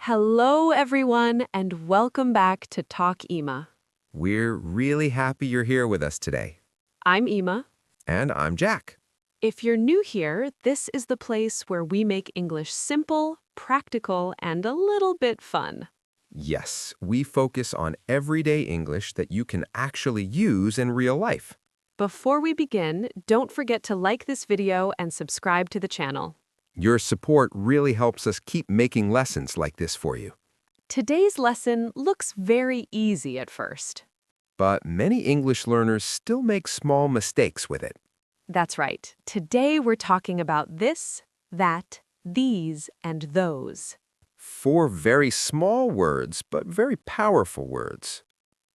Hello, everyone, and welcome back to Talk Ema. We're really happy you're here with us today. I'm Ema. And I'm Jack. If you're new here, this is the place where we make English simple, practical, and a little bit fun. Yes, we focus on everyday English that you can actually use in real life. Before we begin, don't forget to like this video and subscribe to the channel. Your support really helps us keep making lessons like this for you. Today's lesson looks very easy at first. But many English learners still make small mistakes with it. That's right. Today we're talking about this, that, these, and those. 4 very small words, but very powerful words.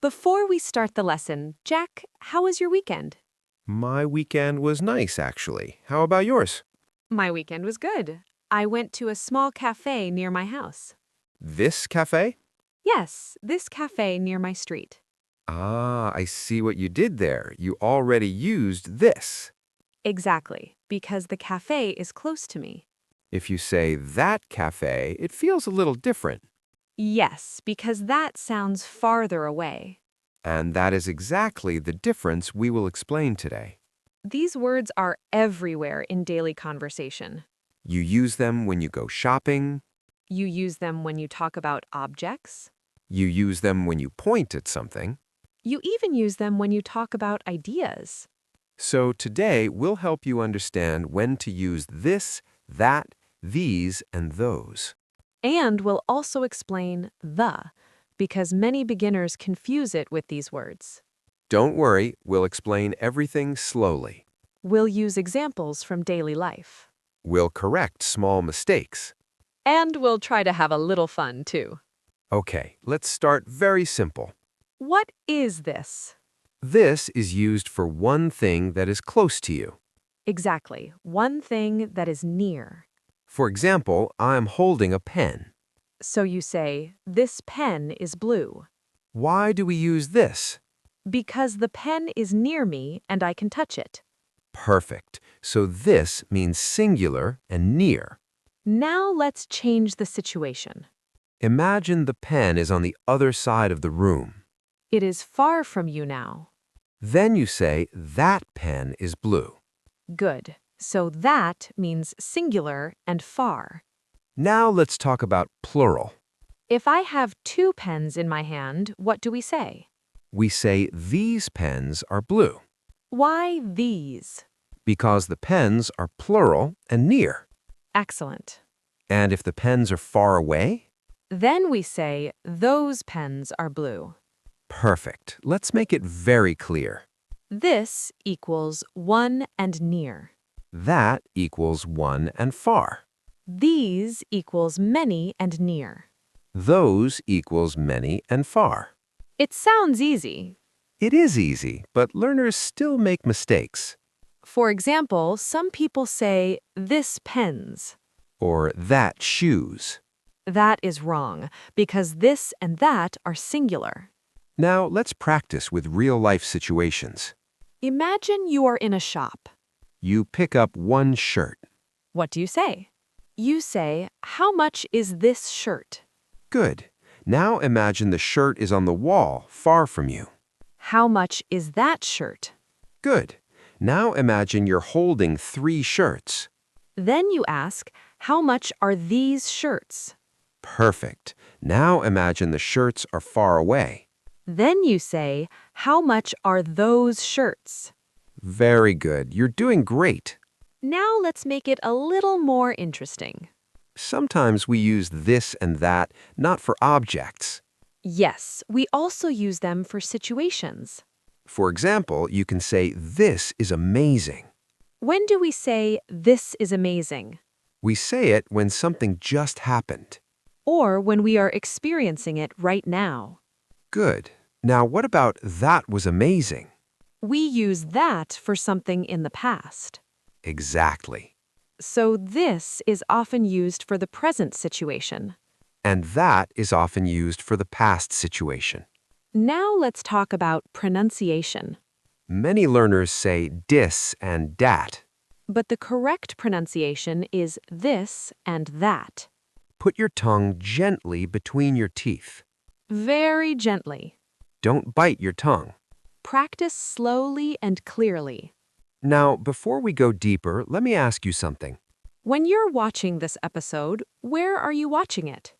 Before we start the lesson, Jack, how was your weekend? My weekend was nice, actually. How about yours? My weekend was good. I went to a small cafe near my house. This cafe? Yes, this cafe near my street. Ah, I see what you did there. You already used this. Exactly, because the cafe is close to me. If you say that cafe, it feels a little different. Yes, because that sounds farther away. And that is exactly the difference we will explain today. These words are everywhere in daily conversation. You use them when you go shopping. You use them when you talk about objects. You use them when you point at something. You even use them when you talk about ideas. So today, we'll help you understand when to use this, that, these, and those. And we'll also explain the, because many beginners confuse it with these words. Don't worry, we'll explain everything slowly. We'll use examples from daily life. We'll correct small mistakes. And we'll try to have a little fun, too. Okay, let's start very simple. What is this? This is used for one thing that is close to you. Exactly, one thing that is near. For example, I'm holding a pen. So you say, this pen is blue. Why do we use this? Because the pen is near me and I can touch it. Perfect. So this means singular and near. Now let's change the situation. Imagine the pen is on the other side of the room. It is far from you now. Then you say that pen is blue. Good. So that means singular and far. Now let's talk about plural. If I have 2 pens in my hand, what do we say? We say these pens are blue Why these? because the pens are plural and near. Excellent. And if the pens are far away? Then we say, those pens are blue. Perfect. Let's make it very clear. This equals one and near. That equals one and far. These equals many and near. Those equals many and far. It sounds easy. It is easy, but learners still make mistakes. For example, some people say, this pens. Or that shoes. That is wrong, because this and that are singular. Now let's practice with real-life situations. Imagine you are in a shop. You pick up one shirt. What do you say? You say, how much is this shirt? Good. Now imagine the shirt is on the wall, far from you. How much is that shirt? Good. Now imagine you're holding 3 shirts. Then you ask, how much are these shirts? Perfect. Now imagine the shirts are far away. Then you say, how much are those shirts? Very good. You're doing great. Now let's make it a little more interesting. Sometimes we use this and that not for objects. Yes, we also use them for situations. For example, you can say, this is amazing. When do we say, this is amazing? We say it when something just happened. Or when we are experiencing it right now. Good. Now what about that was amazing? We use that for something in the past. Exactly. So this is often used for the present situation. And that is often used for the past situation. Now let's talk about pronunciation. Many learners say dis and dat. But the correct pronunciation is this and that. put your tongue gently between your teeth. Very gently. Don't bite your tongue. Practice slowly and clearly. Now, before we go deeper, let me ask you something. When you're watching this episode, where are you watching it?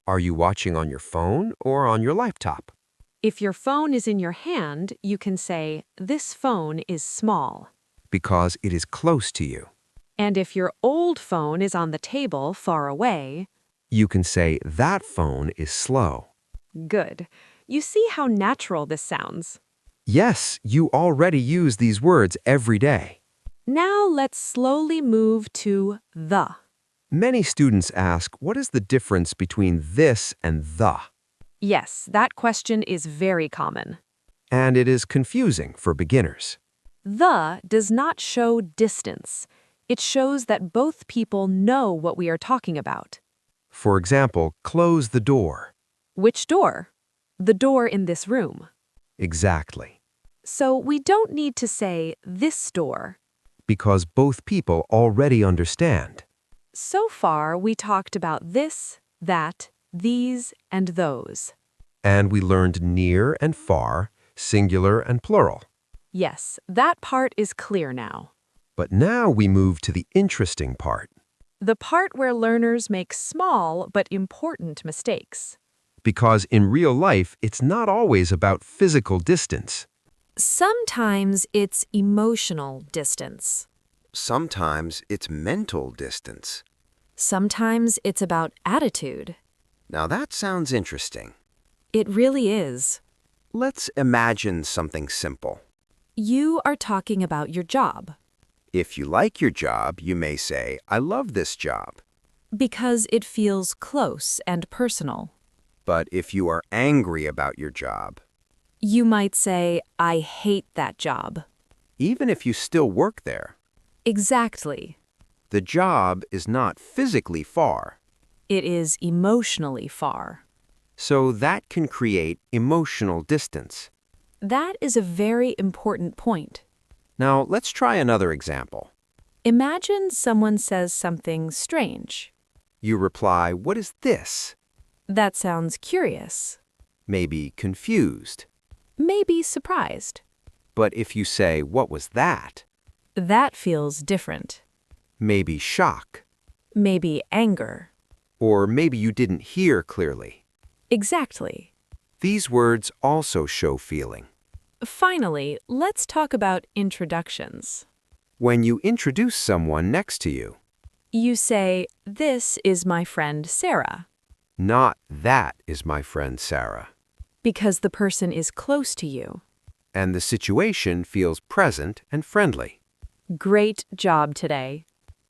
Are you watching on your phone or on your laptop? If your phone is in your hand, you can say, "This phone is small." Because it is close to you. And if your old phone is on the table far away, You can say, that phone is slow. good. You see how natural this sounds. Yes, you already use these words every day. Now let's slowly move to the. Many students ask, what is the difference between this and the? Yes, that question is very common. And it is confusing for beginners. The does not show distance. It shows that both people know what we are talking about. For example, close the door. Which door? The door in this room. Exactly. So we don't need to say this door. Because both people already understand. So far, we talked about this, that, these, and those. And we learned near and far, singular and plural. Yes, that part is clear now. But now we move to the interesting part. The part where learners make small but important mistakes. Because in real life, it's not always about physical distance. Sometimes it's emotional distance. Sometimes it's mental distance. Sometimes it's about attitude. Now that sounds interesting. It really is. Let's imagine something simple. You are talking about your job. If you like your job, you may say, I love this job. Because it feels close and personal. But if you are angry about your job, You might say, I hate that job. even if you still work there, Exactly. the job is not physically far. It is emotionally far. So that can create emotional distance. That is a very important point. Now let's try another example. Imagine someone says something strange. You reply, what is this? That sounds curious. Maybe confused. Maybe surprised. But if you say, what was that? That feels different. Maybe shock. Maybe anger. Or maybe you didn't hear clearly. Exactly. These words also show feeling. Finally, let's talk about introductions. When you introduce someone next to you, You say, "This is my friend Sarah," not that is my friend Sarah. because the person is close to you. And the situation feels present and friendly. Great job today.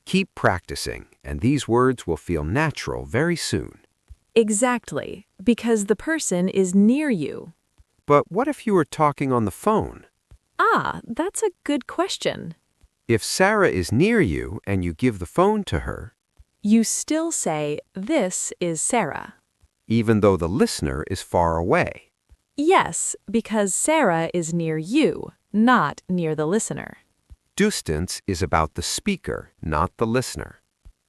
Keep practicing, and these words will feel natural very soon. Exactly, because the person is near you. But what if you were talking on the phone? Ah, that's a good question. If Sarah is near you and you give the phone to her, You still say, "This is Sarah." even though the listener is far away. Yes, because Sarah is near you, not near the listener. Distance is about the speaker, not the listener.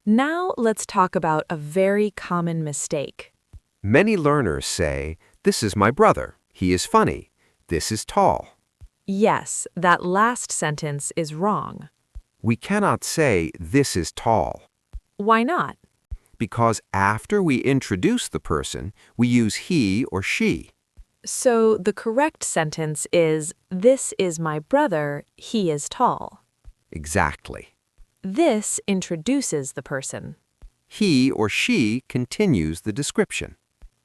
Now let's talk about a very common mistake. Many learners say, this is my brother, he is funny, this is tall. Yes, that last sentence is wrong. We cannot say, this is tall, Why not? because after we introduce the person, we use he or she. So the correct sentence is, "This is my brother, he is tall." Exactly. This introduces the person. He or she continues the description.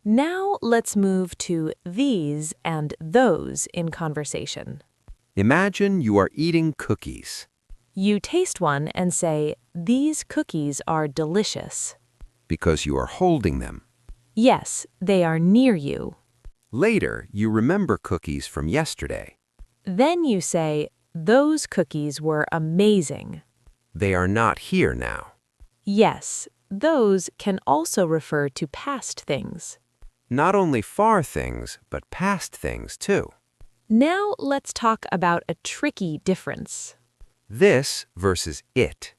Now let's move to these and those in conversation. Imagine you are eating cookies. You taste one and say, "These cookies are delicious." Because you are holding them. Yes, they are near you. Later, you remember cookies from yesterday. Then you say, "Those cookies were amazing." They are not here now. Yes, those can also refer to past things. Not only far things, but past things too. Now let's talk about a tricky difference. This versus it.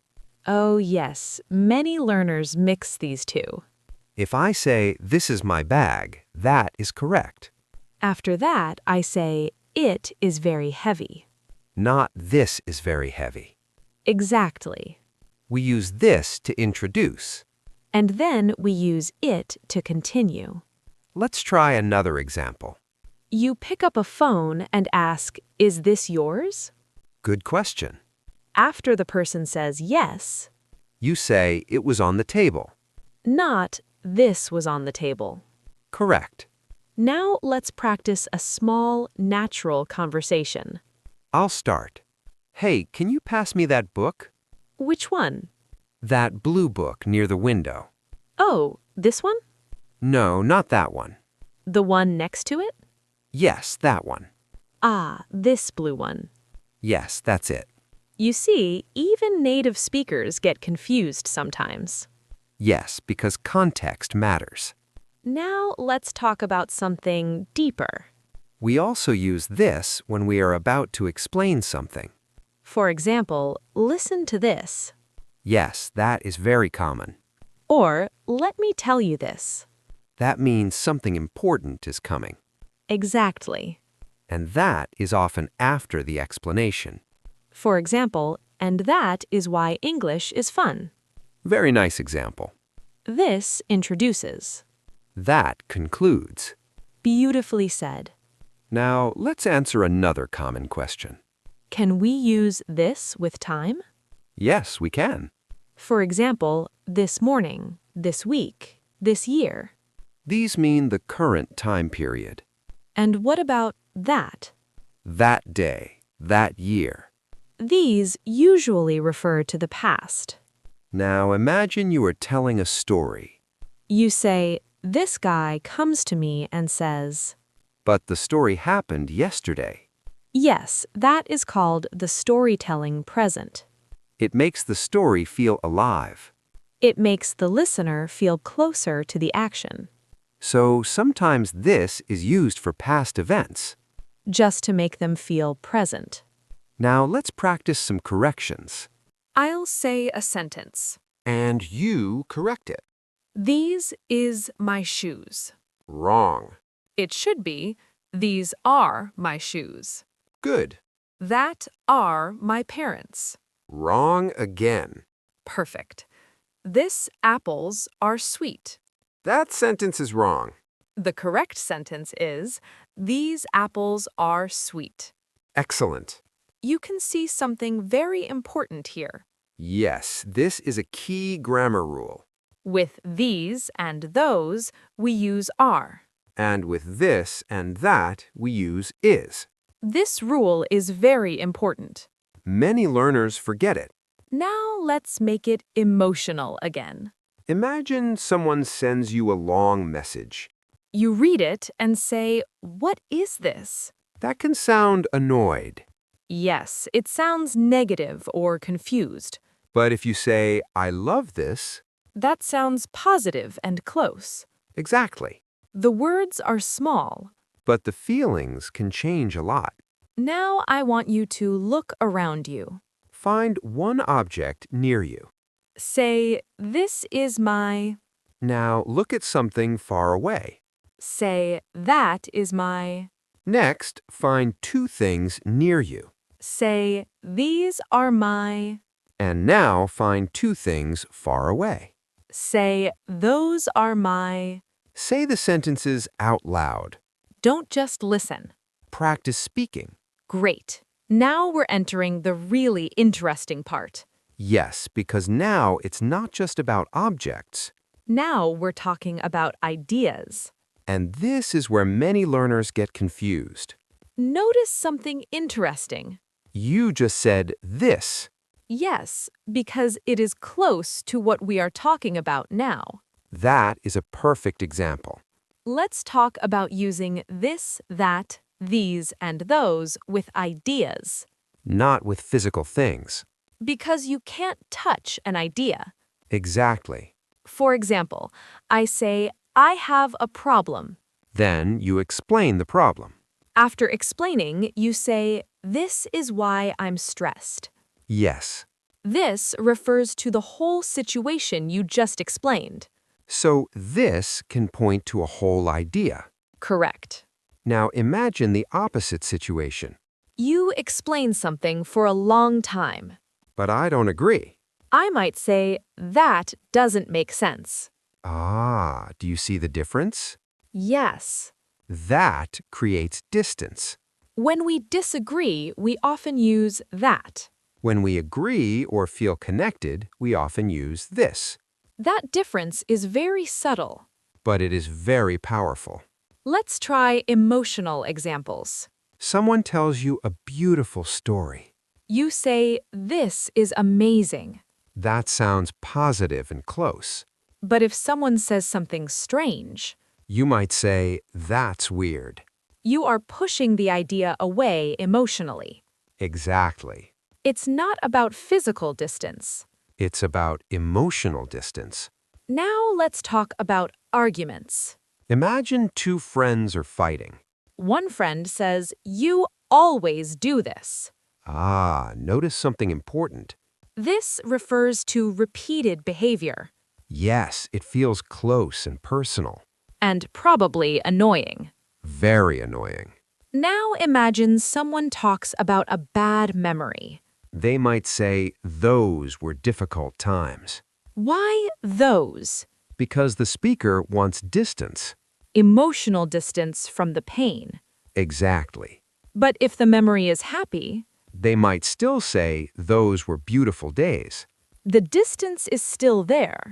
Oh yes, many learners mix these two. If I say, this is my bag, that is correct. After that, I say, it is very heavy. Not this is very heavy. Exactly. We use this to introduce. And then we use it to continue. Let's try another example. You pick up a phone and ask, is this yours? Good question. After the person says yes, You say, it was on the table. not, this was on the table. Correct. Now let's practice a small, natural conversation. I'll start. Hey, can you pass me that book? Which one? That blue book near the window. Oh, this one? No, not that one. The one next to it? Yes, that one. Ah, this blue one. Yes, that's it. You see, even native speakers get confused sometimes. Yes, because context matters. Now let's talk about something deeper. We also use this when we are about to explain something. For example, listen to this. Yes, that is very common. Or, let me tell you this. That means something important is coming. Exactly. And that is often after the explanation. For example, and that is why English is fun. Very nice example. This introduces. That concludes. Beautifully said. Now, let's answer another common question. Can we use this with time? Yes, we can. For example, this morning, this week, this year. These mean the current time period. And what about that? That day, that year. These usually refer to the past. Now imagine you are telling a story, You say, this guy comes to me and says, but the story happened yesterday. yes, that is called the storytelling present. It makes the story feel alive. It makes the listener feel closer to the action, So sometimes this is used for past events. just to make them feel present. Now let's practice some corrections. I'll say a sentence. And you correct it. These is my shoes. Wrong. It should be, these are my shoes. Good. That are my parents. Wrong again. Perfect. This apples are sweet. That sentence is wrong. The correct sentence is, these apples are sweet. Excellent. You can see something very important here. Yes, this is a key grammar rule. With these and those, we use are. And with this and that, we use is. This rule is very important. Many learners forget it. Now let's make it emotional again. Imagine someone sends you a long message. You read it and say, what is this? That can sound annoyed. Yes, it sounds negative or confused. But if you say, I love this, That sounds positive and close. exactly. The words are small. But the feelings can change a lot. Now I want you to look around you. Find one object near you. Say, this is my. Now look at something far away. Say, that is my. Next, find two things near you. Say, these are my. And now find two things far away. Say, those are my. Say the sentences out loud. Don't just listen. Practice speaking. Great. Now we're entering the really interesting part. Yes, because now it's not just about objects. Now we're talking about ideas. And this is where many learners get confused. Notice something interesting. You just said this. Yes, because it is close to what we are talking about now. That is a perfect example. Let's talk about using this, that, these, and those with ideas. Not with physical things. Because you can't touch an idea. Exactly. For example, I say, I have a problem. Then you explain the problem. After explaining, you say, this is why I'm stressed. Yes. This refers to the whole situation you just explained. So this can point to a whole idea. Correct. Now imagine the opposite situation. You explain something for a long time. But I don't agree. I might say, that doesn't make sense. Ah, do you see the difference? Yes. That creates distance. When we disagree, we often use that. When we agree or feel connected, we often use this. That difference is very subtle. But it is very powerful. Let's try emotional examples. Someone tells you a beautiful story. You say, this is amazing. That sounds positive and close. But if someone says something strange, You might say, that's weird. you are pushing the idea away emotionally. Exactly. It's not about physical distance. It's about emotional distance. Now let's talk about arguments. Imagine two friends are fighting. One friend says, you always do this. Ah, notice something important. This refers to repeated behavior Yes, it feels close and personal. and probably annoying. Very annoying. Now imagine someone talks about a bad memory. They might say, those were difficult times. Why those? Because the speaker wants distance. Emotional distance from the pain. Exactly. But if the memory is happy, They might still say, those were beautiful days. the distance is still there.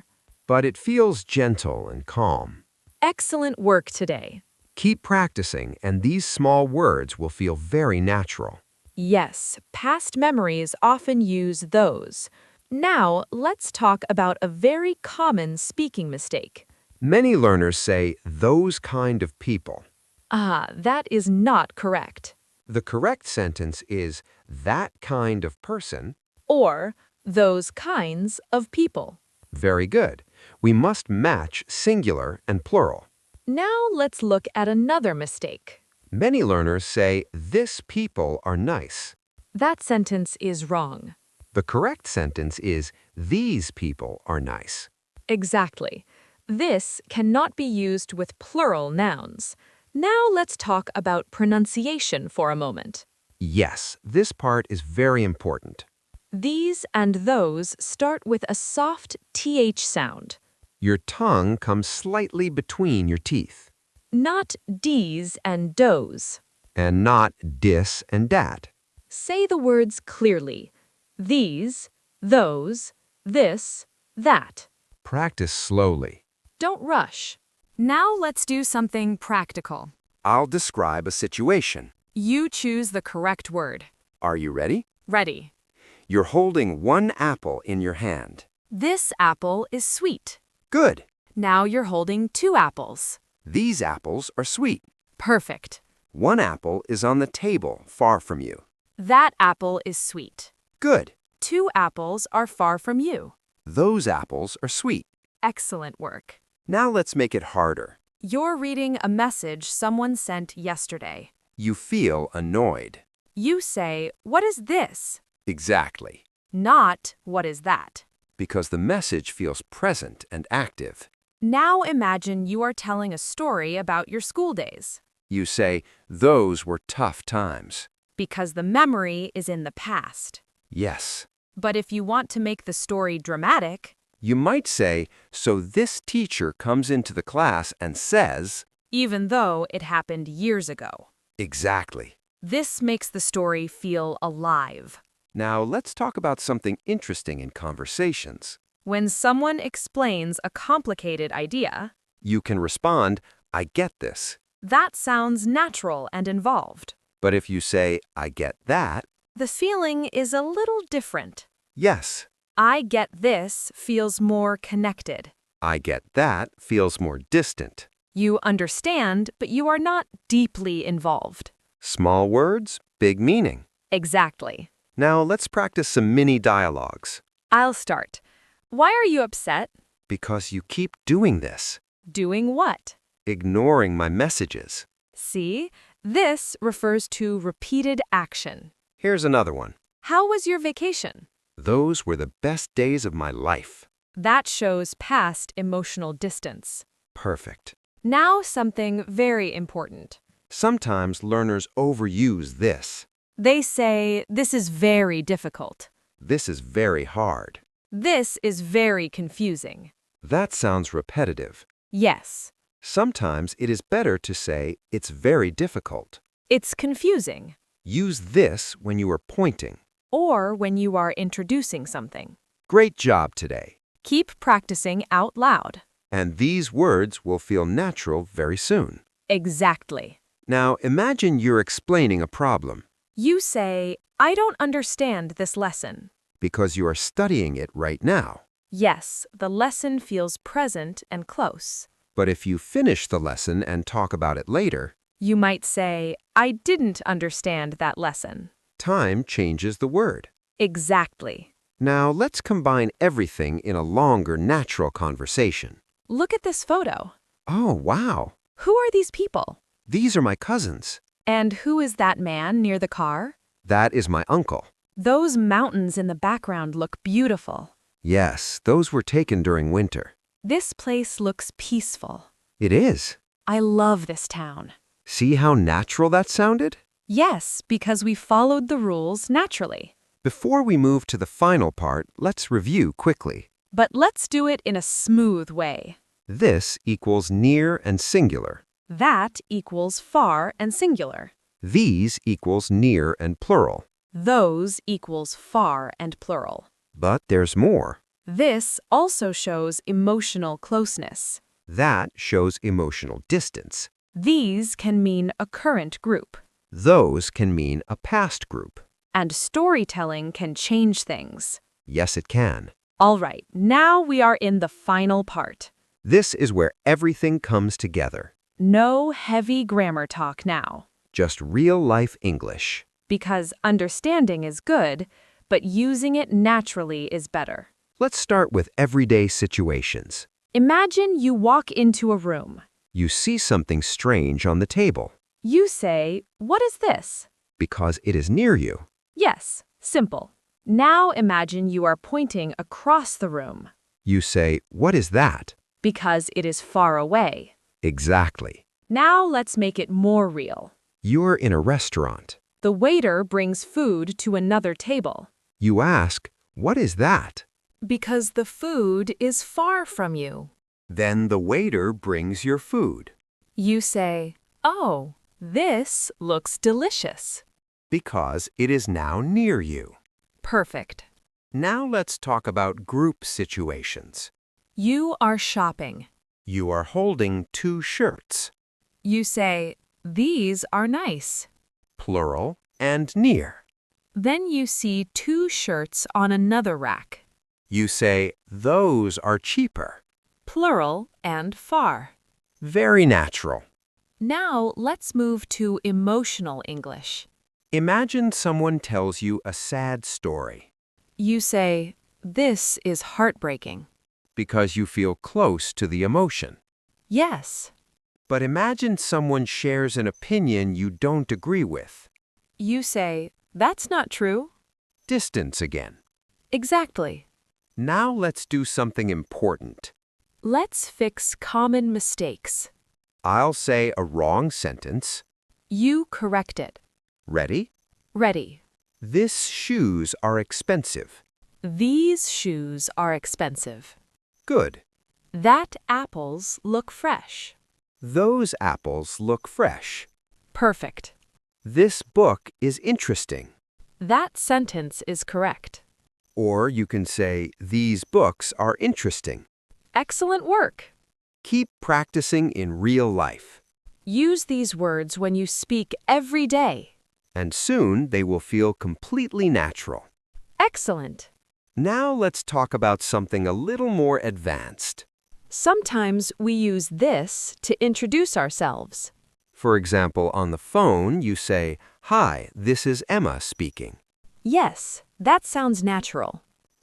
But it feels gentle and calm. Excellent work today. Keep practicing, and these small words will feel very natural. Yes, past memories often use those. Now, let's talk about a very common speaking mistake. Many learners say, those kind of people. Ah, that is not correct. The correct sentence is, that kind of person. Or, those kinds of people. Very good. We must match singular and plural. Now let's look at another mistake. Many learners say, this people are nice. That sentence is wrong. The correct sentence is, these people are nice. Exactly. This cannot be used with plural nouns. Now let's talk about pronunciation for a moment. Yes, this part is very important. These and those start with a soft TH sound, Your tongue comes slightly between your teeth, not D's and does. and not dis and dat. Say the words clearly. These, those, this, that. Practice slowly. Don't rush. Now let's do something practical. I'll describe a situation. You choose the correct word. Are you ready? Ready. You're holding one apple in your hand. This apple is sweet. Good. Now you're holding 2 apples. These apples are sweet. Perfect. One apple is on the table far from you. That apple is sweet. Good. 2 apples are far from you. Those apples are sweet. Excellent work. Now let's make it harder. You're reading a message someone sent yesterday. You feel annoyed. You say, what is this? Exactly. Not, what is that? Because the message feels present and active. Now imagine you are telling a story about your school days. You say, those were tough times. Because the memory is in the past. Yes. But if you want to make the story dramatic, You might say, so this teacher comes into the class and says, even though it happened years ago. exactly. This makes the story feel alive. Now let's talk about something interesting in conversations. When someone explains a complicated idea, You can respond, I get this. that sounds natural and involved. But if you say, I get that, The feeling is a little different. yes. I get this feels more connected. I get that feels more distant. You understand, but you are not deeply involved. Small words, big meaning. Exactly. Now let's practice some mini dialogues. I'll start. Why are you upset? Because you keep doing this, Doing what? ignoring my messages. See, this refers to repeated action. Here's another one. How was your vacation? Those were the best days of my life. That shows past emotional distance. Perfect. Now something very important. Sometimes learners overuse this. They say, this is very difficult. This is very hard. This is very confusing. That sounds repetitive. Yes, Sometimes it is better to say, it's very difficult. it's confusing. Use this when you are pointing. Or when you are introducing something. Great job today. Keep practicing out loud. And these words will feel natural very soon. Exactly. Now imagine you're explaining a problem You say, I don't understand this lesson. because you are studying it right now. Yes, the lesson feels present and close. But if you finish the lesson and talk about it later, You might say, I didn't understand that lesson. time changes the word. Exactly. Now let's combine everything in a longer, natural conversation. Look at this photo. Oh, wow. Who are these people? These are my cousins. And who is that man near the car? That is my uncle. Those mountains in the background look beautiful. Yes, those were taken during winter. This place looks peaceful. It is. I love this town. See how natural that sounded? Yes, because we followed the rules naturally. Before we move to the final part, let's review quickly. But let's do it in a smooth way. This equals near and singular. That equals far and singular. These equals near and plural. Those equals far and plural. But there's more. This also shows emotional closeness. That shows emotional distance. These can mean a current group. Those can mean a past group. And storytelling can change things. Yes, it can. All right, now we are in the final part. This is where everything comes together. No heavy grammar talk now. Just real-life English. Because understanding is good, but using it naturally is better. Let's start with everyday situations. Imagine you walk into a room. You see something strange on the table You say, what is this? because it is near you. Yes, simple. Now imagine you are pointing across the room. You say, what is that? Because it is far away. Exactly. Now let's make it more real. You're in a restaurant. The waiter brings food to another table. You ask, what is that? Because the food is far from you. Then the waiter brings your food. You say, oh, this looks delicious. Because it is now near you. Perfect. Now let's talk about group situations. You are shopping. You are holding 2 shirts, You say, these are nice. plural and near. Then you see 2 shirts on another rack. You say, those are cheaper. Plural and far. Very natural. Now let's move to emotional English. Imagine someone tells you a sad story You say, this is heartbreaking. because you feel close to the emotion. Yes. But imagine someone shares an opinion you don't agree with. You say, that's not true. Distance again. Exactly. Now let's do something important. Let's fix common mistakes. I'll say a wrong sentence. You correct it. Ready? Ready. These shoes are expensive. These shoes are expensive. Good. That apples look fresh. Those apples look fresh. Perfect. This book is interesting. That sentence is correct. Or you can say, these books are interesting. Excellent work. Keep practicing in real life. Use these words when you speak every day. And soon they will feel completely natural. Excellent. Now let's talk about something a little more advanced. Sometimes we use this to introduce ourselves. For example, on the phone, you say, hi, this is Emma speaking. Yes, that sounds natural.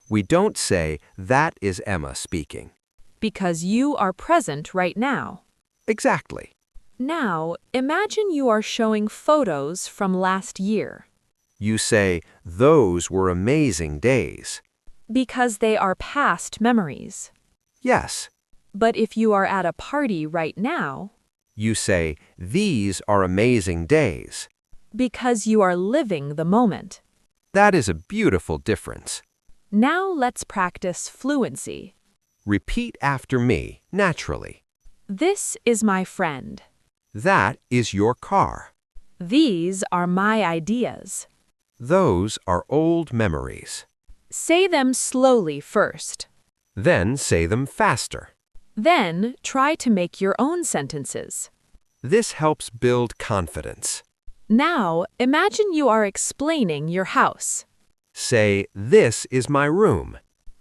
We don't say, that is Emma speaking. Because you are present right now. Exactly. Now, imagine you are showing photos from last year. You say, those were amazing days. Because they are past memories. Yes. But if you are at a party right now, You say, these are amazing days. because you are living the moment. That is a beautiful difference. Now let's practice fluency. Repeat after me, naturally. This is my friend. That is your car. These are my ideas. Those are old memories. Say them slowly first. Then say them faster. Then try to make your own sentences. This helps build confidence. Now imagine you are explaining your house. Say, this is my room.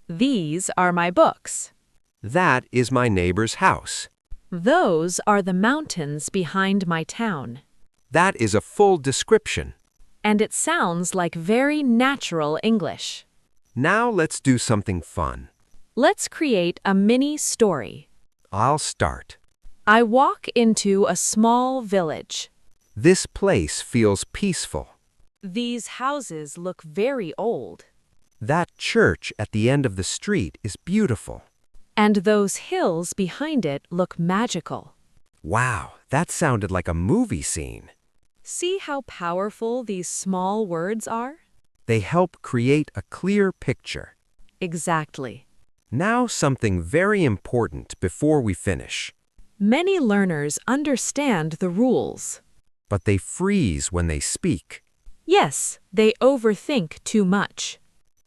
These are my books. That is my neighbor's house. Those are the mountains behind my town. That is a full description. And it sounds like very natural English. Now let's do something fun. Let's create a mini story. I'll start. I walk into a small village. This place feels peaceful. These houses look very old. That church at the end of the street is beautiful. And those hills behind it look magical. Wow, that sounded like a movie scene. See how powerful these small words are? They help create a clear picture. Exactly. Now something very important before we finish. Many learners understand the rules. But they freeze when they speak. Yes, they overthink too much.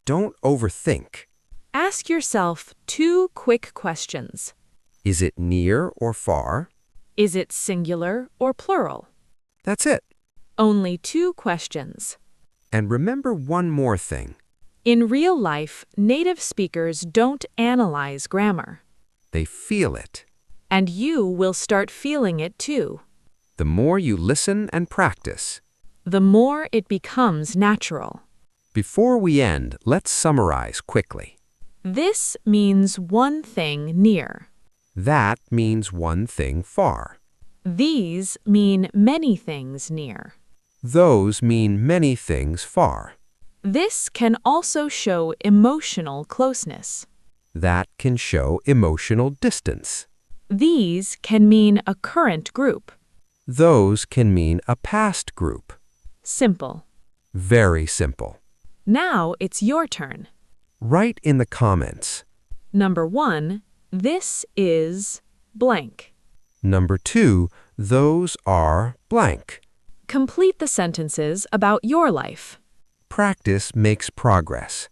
Don't overthink. Ask yourself 2 quick questions. Is it near or far? Is it singular or plural? That's it. Only 2 questions. And remember one more thing. In real life, native speakers don't analyze grammar. They feel it. And you will start feeling it too. The more you listen and practice. The more it becomes natural. Before we end, let's summarize quickly. This means one thing near. That means one thing far. These mean many things near. Those mean many things far. This can also show emotional closeness. That can show emotional distance. These can mean a current group. Those can mean a past group. Simple. Very simple. Now it's your turn. Write in the comments. Number 1, this is blank. Number 2, those are blank. Complete the sentences about your life. Practice makes progress.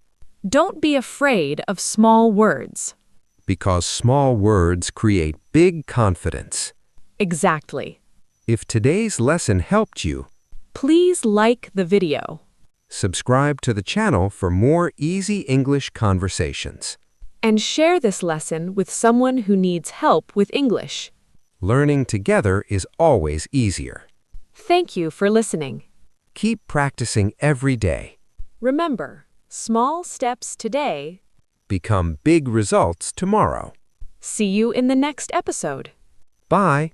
Don't be afraid of small words. Because small words create big confidence. Exactly. If today's lesson helped you, Please like the video. subscribe to the channel for more easy English conversations. And share this lesson with someone who needs help with English. Learning together is always easier. Thank you for listening. Keep practicing every day. Remember, small steps today. Become big results tomorrow. See you in the next episode. Bye.